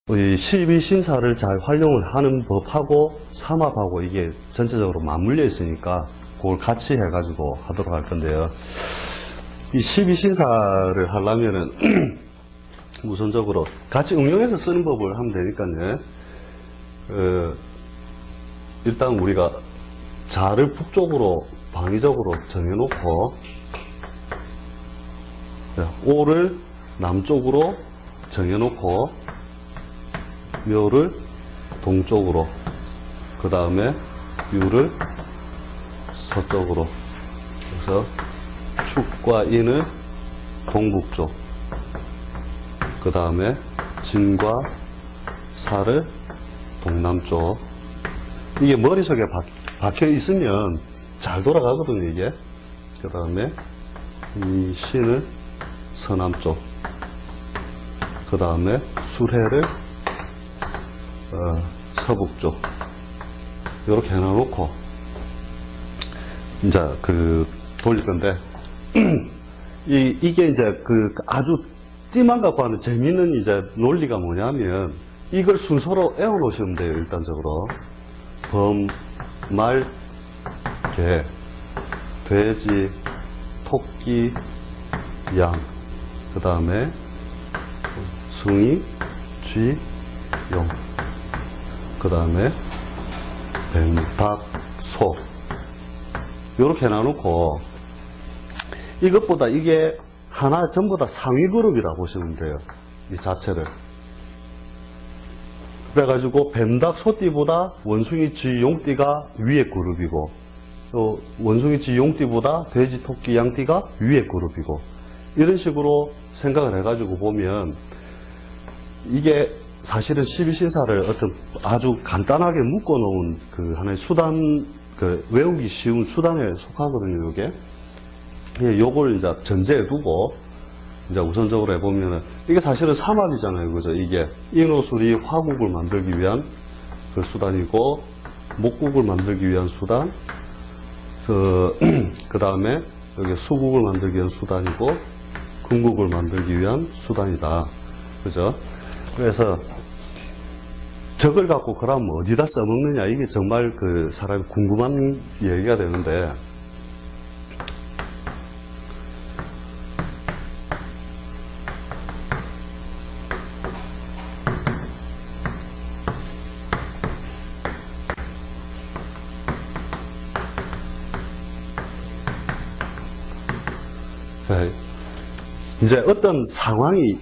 이 12신사를 잘 활용을 하는 법하고 삼합하고 이게 전체적으로 맞물려 있으니까 그걸 같이 해가지고 하도록 할 건데요. 이 12신사를 하려면은 우선적으로 같이 응용해서 쓰는 법을 하면 되니까요. 일단 우리가 자를 북쪽으로 방위적으로 정해놓고 오를 남쪽으로 정해놓고 묘를 동쪽으로, 그 다음에 유를 서쪽으로, 그래서 축과 인을 동북쪽, 그 다음에 진과 사를 동남쪽. 이게 머릿속에 박혀 있으면 잘 돌아가거든요, 이게. 그 다음에 이 신을 서남쪽, 그 다음에 수해를 서북쪽, 이렇게 해놔놓고 이제 돌릴 건데 이게 이제 아주 띠만 갖고 하는 재미있는 이제 논리가 뭐냐면 이걸 순서로 외워 놓으시면 돼요. 일단적으로 범, 말, 개, 돼지, 토끼, 양, 그 다음에 숭이, 쥐, 용, 그 다음에 뱀, 닭, 소, 이렇게 나누고, 이것보다 이게 하나 전부 다 상위 그룹이라고 보시면 돼요. 이 자체를. 그래가지고 뱀, 닭, 소띠보다 원숭이, 쥐, 용띠가 위에 그룹이고, 또 원숭이, 쥐, 용띠보다 돼지, 토끼, 양띠가 위에 그룹이고, 이런 식으로 생각을 해가지고 보면 이게 사실은 12신사를 어떤 아주 간단하게 묶어놓은 하나의 수단, 외우기 쉬운 수단에 속하거든요, 요게. 요걸 이제 전제해 두고, 이제 우선적으로 해보면은, 이게 사실은 삼합이잖아요, 그죠? 이게 인호술이 화국을 만들기 위한 그 수단이고, 목국을 만들기 위한 수단, 그 다음에 여기 수국을 만들기 위한 수단이고, 금국을 만들기 위한 수단이다. 그죠? 그래서 저걸 갖고 그럼 어디다 써먹느냐, 이게 정말 사람이 궁금한 얘기가 되는데, 이제 어떤 상황이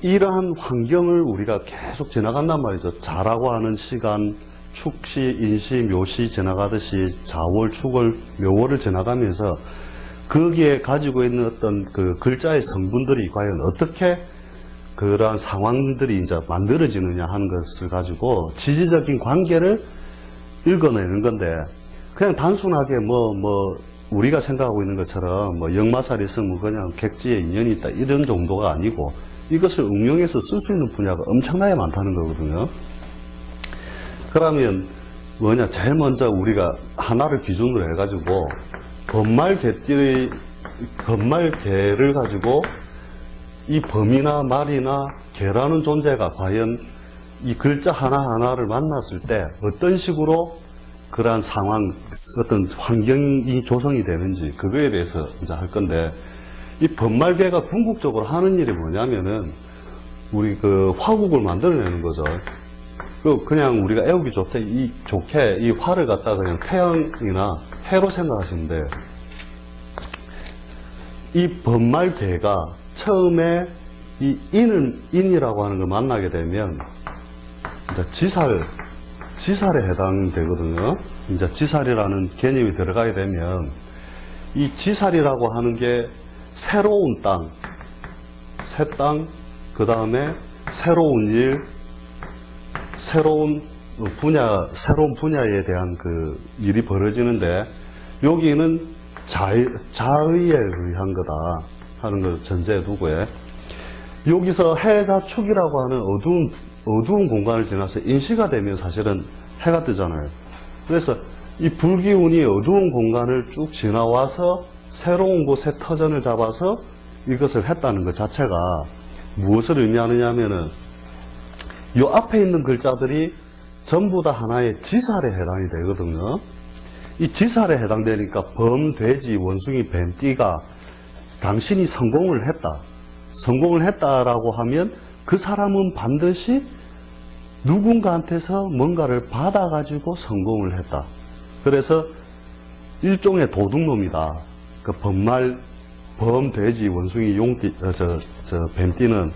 이러한 환경을 우리가 계속 지나간단 말이죠. 자라고 하는 시간, 축시, 인시, 묘시 지나가듯이 자월, 축월, 묘월을 지나가면서 거기에 가지고 있는 어떤 글자의 성분들이 과연 어떻게 그러한 상황들이 이제 만들어지느냐 하는 것을 가지고 지지적인 관계를 읽어내는 건데, 그냥 단순하게 우리가 생각하고 있는 것처럼 역마살이 있으면 그냥 객지에 인연이 있다, 이런 정도가 아니고 이것을 응용해서 쓸 수 있는 분야가 엄청나게 많다는 거거든요. 그러면 뭐냐, 제일 먼저 우리가 하나를 기준으로 해가지고 건말개를 가지고 이 범이나 말이나 개라는 존재가 과연 이 글자 하나하나를 만났을 때 어떤 식으로 그러한 상황, 어떤 환경이 조성이 되는지, 그거에 대해서 이제 할 건데, 이 범말개가 궁극적으로 하는 일이 뭐냐면은, 우리 화국을 만들어내는 거죠. 그냥 우리가 애우기 좋게 이 화를 갖다가 그냥 태양이나 해로 생각하시면 돼요. 이 범말개가 처음에 이 인이라고 하는 걸 만나게 되면, 이제 지살에 해당되거든요. 이제 지살이라는 개념이 들어가게 되면 이 지살이라고 하는 게 새로운 땅, 새 땅, 그 다음에 새로운 일, 새로운 분야에 대한 일이 벌어지는데, 여기는 자의에 의한 거다 하는 걸 전제해 두고요. 여기서 해자축이라고 하는 어두운 공간을 지나서 인시가 되면 사실은 해가 뜨잖아요. 그래서 이 불기운이 어두운 공간을 쭉 지나와서 새로운 곳에 터전을 잡아서 이것을 했다는 것 자체가 무엇을 의미하느냐 하면은 요 앞에 있는 글자들이 전부 다 하나의 지살에 해당이 되거든요. 이 지살에 해당되니까 범, 돼지, 원숭이, 뱀, 띠가 당신이 성공을 했다. 성공을 했다라고 하면 그 사람은 반드시 누군가한테서 뭔가를 받아가지고 성공을 했다. 그래서 일종의 도둑놈이다. 그 범, 돼지, 원숭이, 용띠, 뱀띠는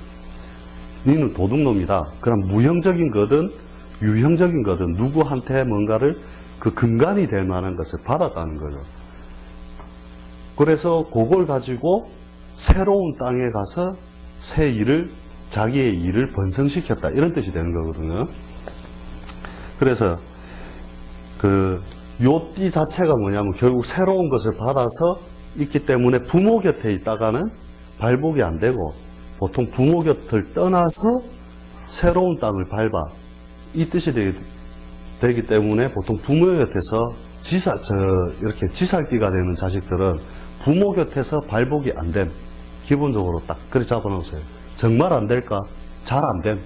니는 도둑놈이다. 그럼 무형적인 거든 유형적인 거든 누구한테 뭔가를 그 근간이 될 만한 것을 받았다는 거죠. 그래서 그걸 가지고 새로운 땅에 가서 새 일을, 자기의 일을 번성시켰다. 이런 뜻이 되는 거거든요. 그래서 요 띠 자체가 뭐냐면 결국 새로운 것을 받아서 있기 때문에 부모 곁에 있다가는 발복이 안 되고 보통 부모 곁을 떠나서 새로운 땅을 밟아. 이 뜻이 되기 때문에 보통 부모 곁에서 이렇게 지살띠가 되는 자식들은 부모 곁에서 발복이 안 됨. 기본적으로 딱 그래 잡아놓으세요. 정말 안 될까? 잘 안 됨.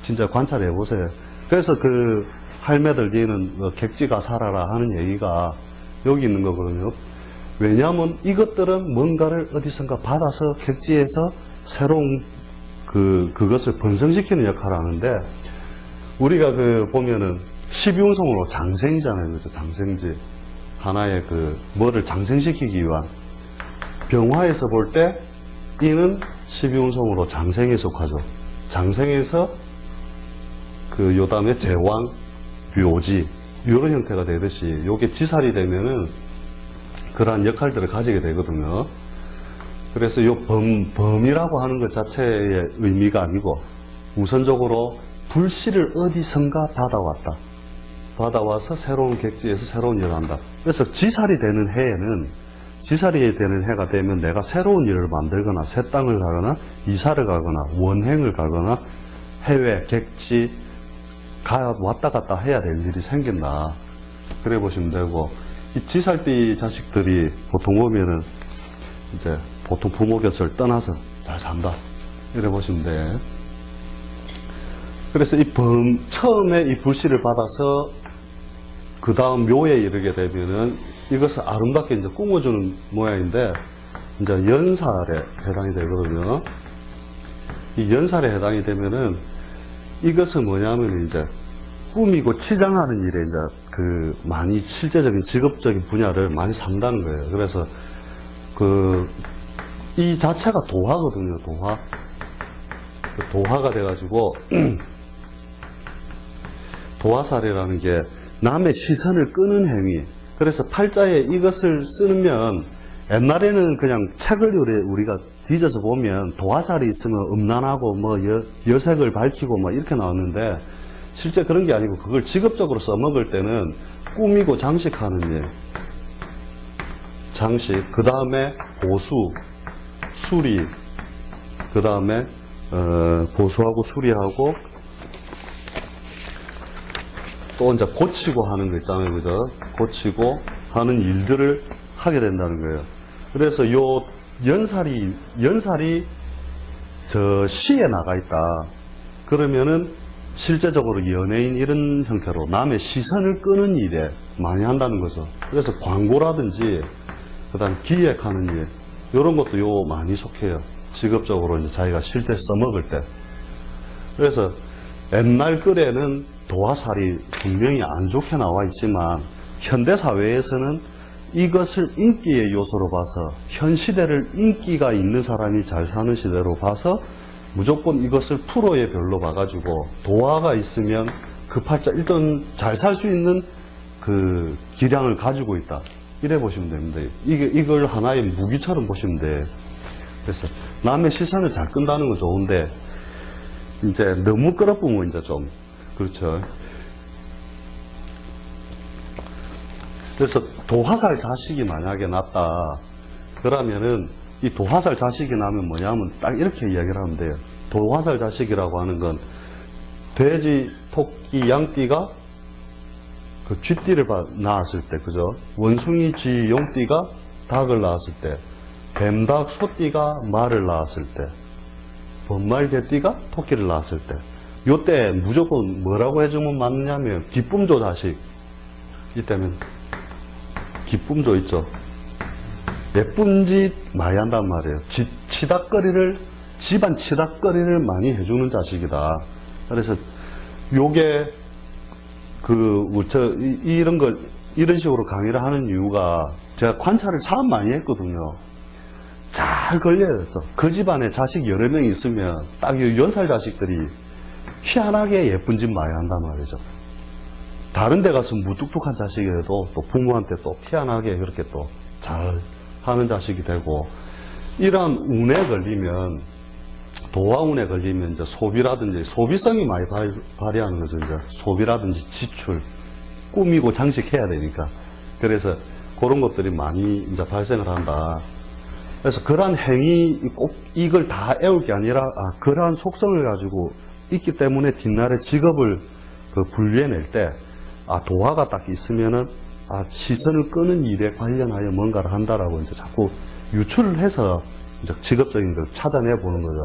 진짜 관찰해 보세요. 그래서 그 할매들 니는 객지가 살아라 하는 얘기가 여기 있는 거거든요. 왜냐하면 이것들은 뭔가를 어디선가 받아서 객지에서 새로운 그것을 번성시키는 역할을 하는데, 우리가 보면은 12운송으로 장생이잖아요. 그죠? 장생지. 하나의 뭐를 장생시키기 위한. 병화에서 볼 때, 이는 12운송으로 장생에 속하죠. 장생에서 요 다음에 제왕, 묘지, 이런 형태가 되듯이, 요게 지살이 되면은 그러한 역할들을 가지게 되거든요. 그래서 요 범이라고 하는 것 자체의 의미가 아니고, 우선적으로 불씨를 어디선가 받아와서 새로운 객지에서 새로운 일을 한다. 그래서 지살이 되는 해가 되면 내가 새로운 일을 만들거나 새 땅을 가거나 이사를 가거나 원행을 가거나 해외, 객지 왔다 갔다 해야 될 일이 생긴다. 그래 보시면 되고, 이 지살띠 자식들이 보통 보면은 이제 보통 부모 곁을 떠나서 잘 산다. 이래 보시면 돼. 그래서 처음에 이 불씨를 받아서 그 다음 묘에 이르게 되면은 이것을 아름답게 이제 꾸며주는 모양인데, 이제 연살에 해당이 되거든요. 이 연살에 해당이 되면은 이것은 뭐냐면 이제 꾸미고 치장하는 일에 이제 많이 실제적인 직업적인 분야를 많이 삼다는 거예요. 그래서 이 자체가 도화거든요. 도화가 돼가지고 도화살이라는 게 남의 시선을 끄는 행위. 그래서 팔자에 이것을 쓰면, 옛날에는 그냥 책을 우리가 뒤져서 보면 도화살이 있으면 음란하고 뭐 여색을 밝히고 뭐 이렇게 나왔는데, 실제 그런 게 아니고 그걸 직업적으로 써먹을 때는 꾸미고 장식하는 일, 장식, 그 다음에 보수, 수리, 그 다음에 보수하고 수리하고 또 이제 고치고 하는 거 있잖아요. 그죠? 고치고 하는 일들을 하게 된다는 거예요. 그래서 요 연살이 저 시에 나가 있다. 그러면은 실제적으로 연예인 이런 형태로 남의 시선을 끄는 일에 많이 한다는 거죠. 그래서 광고라든지 그다음 기획하는 일, 이런 것도 요 많이 속해요. 직업적으로 이제 자기가 실제 써먹을 때. 그래서 옛날 글에는 도화살이 분명히 안 좋게 나와 있지만, 현대 사회에서는 이것을 인기의 요소로 봐서, 현 시대를 인기가 있는 사람이 잘 사는 시대로 봐서 무조건 이것을 프로의 별로 봐가지고 도화가 있으면 그 팔자 일단 잘 살 수 있는 그 기량을 가지고 있다. 이래 보시면 됩니다. 이걸 하나의 무기처럼 보시면 돼. 그래서 남의 시선을 잘 끈다는 건 좋은데, 이제 너무 끌어보면 이제 좀 그렇죠. 그래서 도화살 자식이 만약에 났다 그러면은, 이 도화살 자식이 나면 뭐냐면 딱 이렇게 이야기를 하면 돼요. 도화살 자식이라고 하는 건 돼지, 토끼, 양띠가 그 쥐띠를 낳았을 때, 그죠? 원숭이, 쥐, 용띠가 닭을 낳았을 때, 뱀닭, 소띠가 말을 낳았을 때, 범말, 개띠가 토끼를 낳았을 때, 요때 무조건 뭐라고 해주면 맞느냐면 기쁨조 자식. 이때는 기쁨조 있죠. 예쁜 짓 많이 한단 말이에요. 집안 치닥거리를 많이 해주는 자식이다. 그래서 요게 이런 식으로 강의를 하는 이유가 제가 관찰을 참 많이 했거든요. 잘 걸려요. 그 집안에 자식 여러 명 있으면 딱 이 연살 자식들이 희한하게 예쁜 짓 많이 한단 말이죠. 다른 데 가서 무뚝뚝한 자식이라도 또 부모한테 또 희한하게 그렇게 또 잘 하는 자식이 되고, 이러한 운에 걸리면, 도화운에 걸리면 이제 소비라든지 소비성이 많이 발휘하는 거죠. 이제 소비라든지 지출, 꾸미고 장식해야 되니까. 그래서 그런 것들이 많이 이제 발생을 한다. 그래서 그러한 행위, 꼭 이걸 다 애울 게 아니라, 그러한 속성을 가지고 있기 때문에 뒷날에 직업을 분류해낼 때, 도화가 딱 있으면은, 시선을 끄는 일에 관련하여 뭔가를 한다라고 이제 자꾸 유출을 해서 이제 직업적인 걸 찾아내 보는 거죠.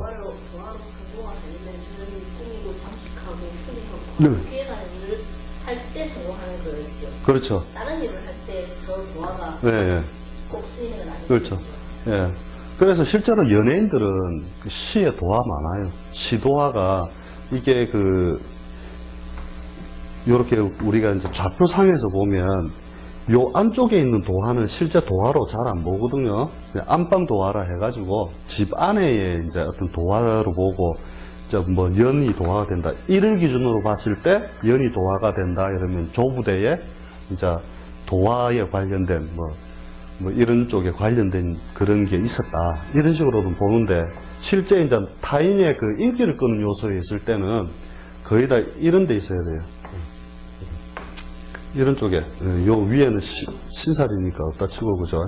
도화로 성공을 하려면 주변이 꾸미고 장식하고 수리하고 네. 피해가는 일을 할 때 성공하는 거였죠. 그렇죠. 다른 일을 할 때 저 도화가 네. 꼭 쓰이는 건 아니죠. 그렇죠. 예. 그래서 실제로 연예인들은 시에 도화 많아요. 시도화가 이게 요렇게 우리가 이제 좌표상에서 보면 요 안쪽에 있는 도화는 실제 도화로 잘 안 보거든요. 안방 도화라 해가지고 집 안에 이제 어떤 도화로 보고 이제 뭐 연이 도화가 된다. 이를 기준으로 봤을 때 연이 도화가 된다. 이러면 조부대에 이제 도화에 관련된 뭐 이런 쪽에 관련된 그런 게 있었다. 이런 식으로도 보는데 실제 이제 타인의 그 인기를 끄는 요소에 있을 때는 거의 다 이런 데 있어야 돼요. 이런 쪽에, 요 위에는 신살이니까 없다 치고, 그죠?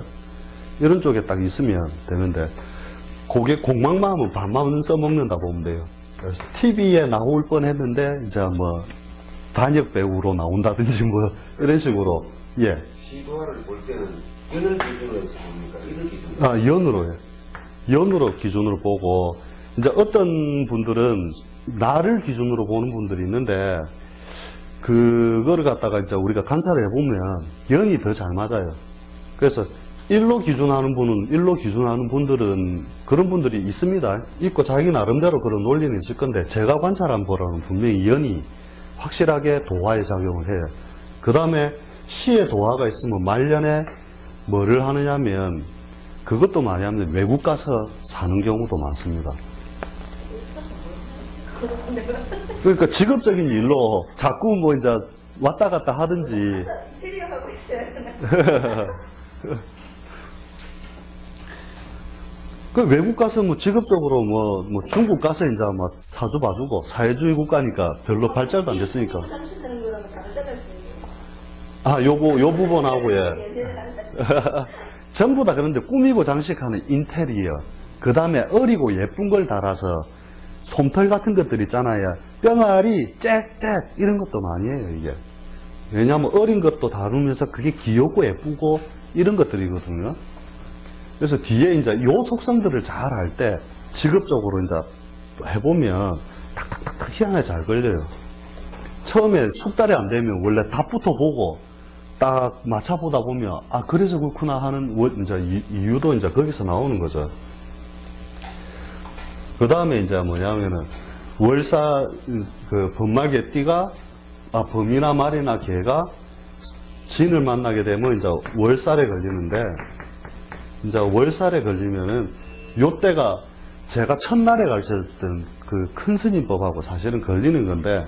이런 쪽에 딱 있으면 되는데, 그게 공망마음은 반마음 써먹는다 보면 돼요. 그래서 TV에 나올 뻔 했는데, 이제 뭐, 단역 배우로 나온다든지 뭐, 이런 식으로, 예. 시도화를 볼 때는 연을 기준으로 해서 봅니까? 이를 기준으로? 연으로요. 연으로 기준으로 보고, 이제 어떤 분들은 나를 기준으로 보는 분들이 있는데, 그거를 갖다가 이제 우리가 관찰을 해보면 연이 더 잘 맞아요. 그래서 일로 기준하는 분들은 그런 분들이 있습니다. 있고 자기 나름대로 그런 논리는 있을 건데 제가 관찰한 바로는 분명히 연이 확실하게 도화의 작용을 해요. 그 다음에 시에 도화가 있으면 말년에 뭐를 하느냐면 그것도 많이 하면 외국 가서 사는 경우도 많습니다. 그러니까 직업적인 일로 자꾸 뭐 이제 왔다 갔다 하든지. 인테리어하고 있어요. 그 외국 가서 뭐 직업적으로 뭐 중국 가서 이제 뭐 사주 봐주고 사회주의 국가니까 별로 발달도 안 됐으니까. 장식하는 거랑 다르잖아요. 요 부분하고 예. 전부 다 그런데 꾸미고 장식하는 인테리어. 그 다음에 어리고 예쁜 걸 달아서 솜털 같은 것들 있잖아요. 뿅아리, 짹짹 이런 것도 많이 해요, 이게. 왜냐하면 어린 것도 다루면서 그게 귀엽고 예쁘고 이런 것들이거든요. 그래서 뒤에 이제 요 속성들을 잘 알 때 직업적으로 이제 해보면 탁탁탁탁 희한하게 잘 걸려요. 처음에 숙달이 안 되면 원래 답부터 보고 딱 맞춰보다 보면 그래서 그렇구나 하는 이제 이유도 이제 거기서 나오는 거죠. 그 다음에 이제 뭐냐면은 월사 그 범말개 띠가 범이나 말이나 개가 진을 만나게 되면 이제 월살에 걸리는데 이제 월살에 걸리면은 요때가 제가 첫날에 가르쳤던 그 큰 스님법하고 사실은 걸리는 건데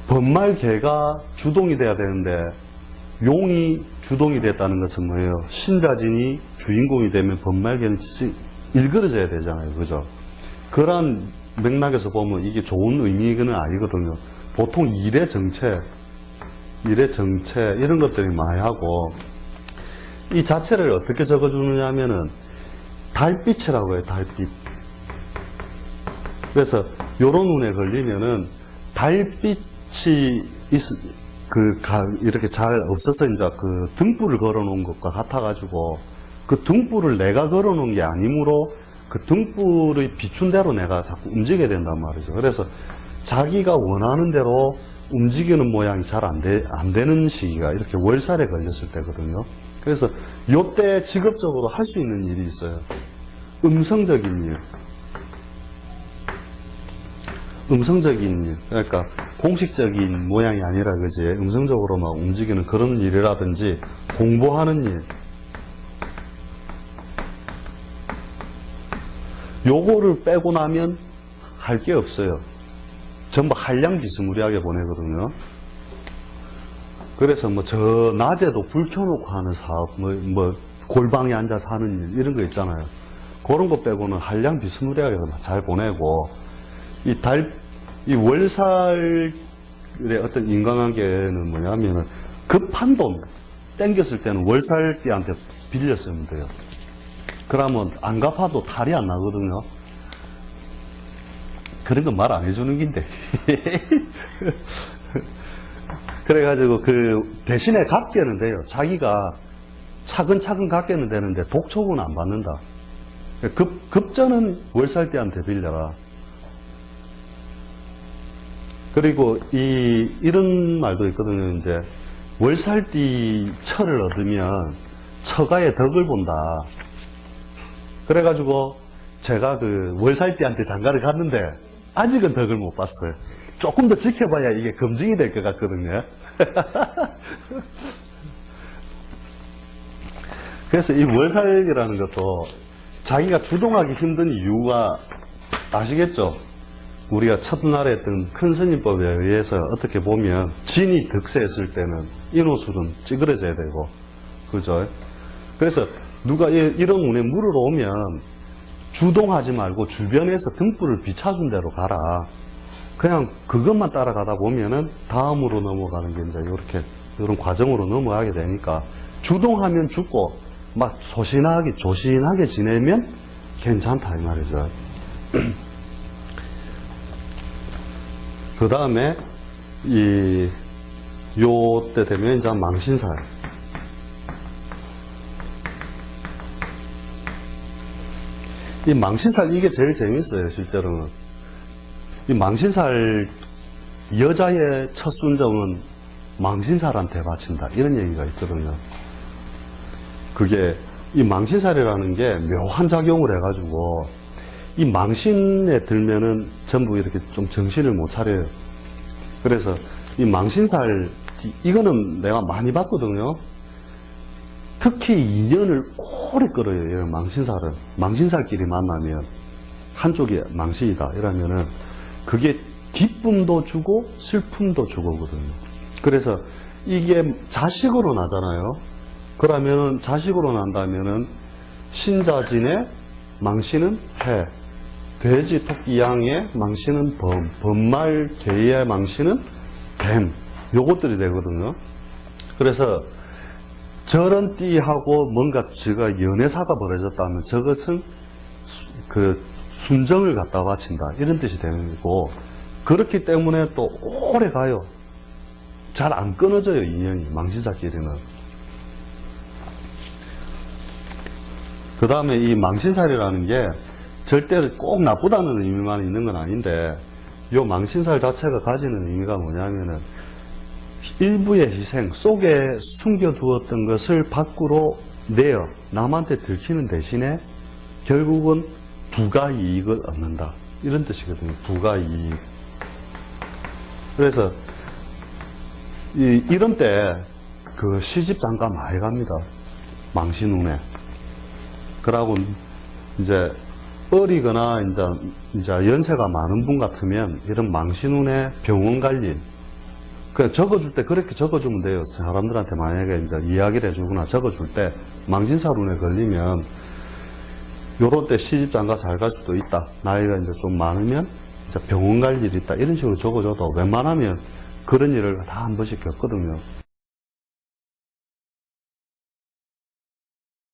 범말개가 주동이 돼야 되는데 용이 주동이 됐다는 것은 뭐예요? 신자진이 주인공이 되면 범말개는 일그러져야 되잖아요, 그죠? 그런 맥락에서 보면 이게 좋은 의미는 아니거든요. 보통 일의 정체 이런 것들이 많이 하고 이 자체를 어떻게 적어주느냐 하면은 달빛이라고 해요. 달빛. 그래서 요런 운에 걸리면은 달빛이 이렇게 잘 없어서 이제 그 등불을 걸어 놓은 것과 같아가지고 그 등불을 내가 걸어 놓은 게 아니므로 그 등불의 비춘 대로 내가 자꾸 움직여야 된단 말이죠. 그래서 자기가 원하는 대로 움직이는 모양이 잘 안 되는 시기가 이렇게 월살에 걸렸을 때거든요. 그래서 요때 직업적으로 할 수 있는 일이 있어요. 음성적인 일. 음성적인 일. 그러니까 공식적인 모양이 아니라 그지 음성적으로 막 움직이는 그런 일이라든지 공부하는 일. 요거를 빼고 나면 할 게 없어요. 전부 한량 비스무리하게 보내거든요. 그래서 뭐 저 낮에도 불 켜놓고 하는 사업, 뭐 골방에 앉아서 하는 일 이런 거 있잖아요. 그런 거 빼고는 한량 비스무리하게 잘 보내고 이 월살의 어떤 인간관계는 뭐냐면은 급한 돈 땡겼을 때는 월살띠한테 빌렸으면 돼요. 그러면 안 갚아도 탈이 안 나거든요. 그런 건 말 안 해주는 긴데. 그래가지고 대신에 갚게는 돼요. 자기가 차근차근 갚게는 되는데 독촉은 안 받는다. 급전은 월살띠한테 빌려라. 그리고 이런 말도 있거든요. 이제 월살띠 철을 얻으면 처가의 덕을 본다. 그래가지고 제가 월살띠한테 장가를 갔는데 아직은 덕을 못 봤어요. 조금 더 지켜봐야 이게 검증이 될 것 같거든요. 그래서 이 월살이라는 것도 자기가 주동하기 힘든 이유가 아시겠죠? 우리가 첫날에 했던 큰 스님법에 의해서 어떻게 보면 진이 득세했을 때는 인호술은 찌그러져야 되고, 그죠? 그래서 누가 이런 운에 물으러 오면 주동하지 말고 주변에서 등불을 비춰준 대로 가라. 그냥 그것만 따라가다 보면은 다음으로 넘어가는 게 이제 이런 과정으로 넘어가게 되니까 주동하면 죽고 막 조신하게 지내면 괜찮다 이 말이죠. 그 다음에 요때 되면 이제 망신살. 이 망신살 이게 제일 재밌어요, 실제로는. 이 망신살 여자의 첫 순정은 망신살한테 바친다 이런 얘기가 있거든요. 그게 이 망신살이라는 게 묘한 작용을 해가지고 이 망신에 들면은 전부 이렇게 좀 정신을 못 차려요. 그래서 이 망신살 이거는 내가 많이 봤거든요. 특히 인연을 오래 끌어요. 이런 망신살은. 망신살끼리 만나면 한쪽이 망신이다 이러면은 그게 기쁨도 주고 슬픔도 주거든요. 그래서 이게 자식으로 나잖아요. 그러면은 자식으로 난다면은 신자진의 망신은 해, 돼지, 토끼, 양의 망신은 범, 범말, 개의 망신은 뱀, 요것들이 되거든요. 그래서 저런 띠하고 뭔가 제가 연애사가 벌어졌다면 저것은 순정을 갖다 바친다 이런 뜻이 되는 거고, 그렇기 때문에 또 오래 가요. 잘 안 끊어져요, 인연이. 망신살끼리는. 그 다음에 이 망신살이라는 게 절대 꼭 나쁘다는 의미만 있는 건 아닌데, 요 망신살 자체가 가지는 의미가 뭐냐면은 일부의 희생 속에 숨겨두었던 것을 밖으로 내어 남한테 들키는 대신에 결국은 부가 이익을 얻는다 이런 뜻이거든요. 부가 이익. 그래서 이런 때 시집 장가 많이 갑니다. 망신운에. 그러고 이제 어리거나 이제 연세가 많은 분 같으면 이런 망신운에 병원 갈 일, 그냥 적어줄 때 그렇게 적어주면 돼요. 사람들한테 만약에 이제 이야기를 해주거나 적어줄 때 망신살운에 걸리면 요런 때 시집 장가 잘 갈 수도 있다. 나이가 이제 좀 많으면 이제 병원 갈 일이 있다. 이런 식으로 적어줘도 웬만하면 그런 일을 다 한 번씩 겪거든요.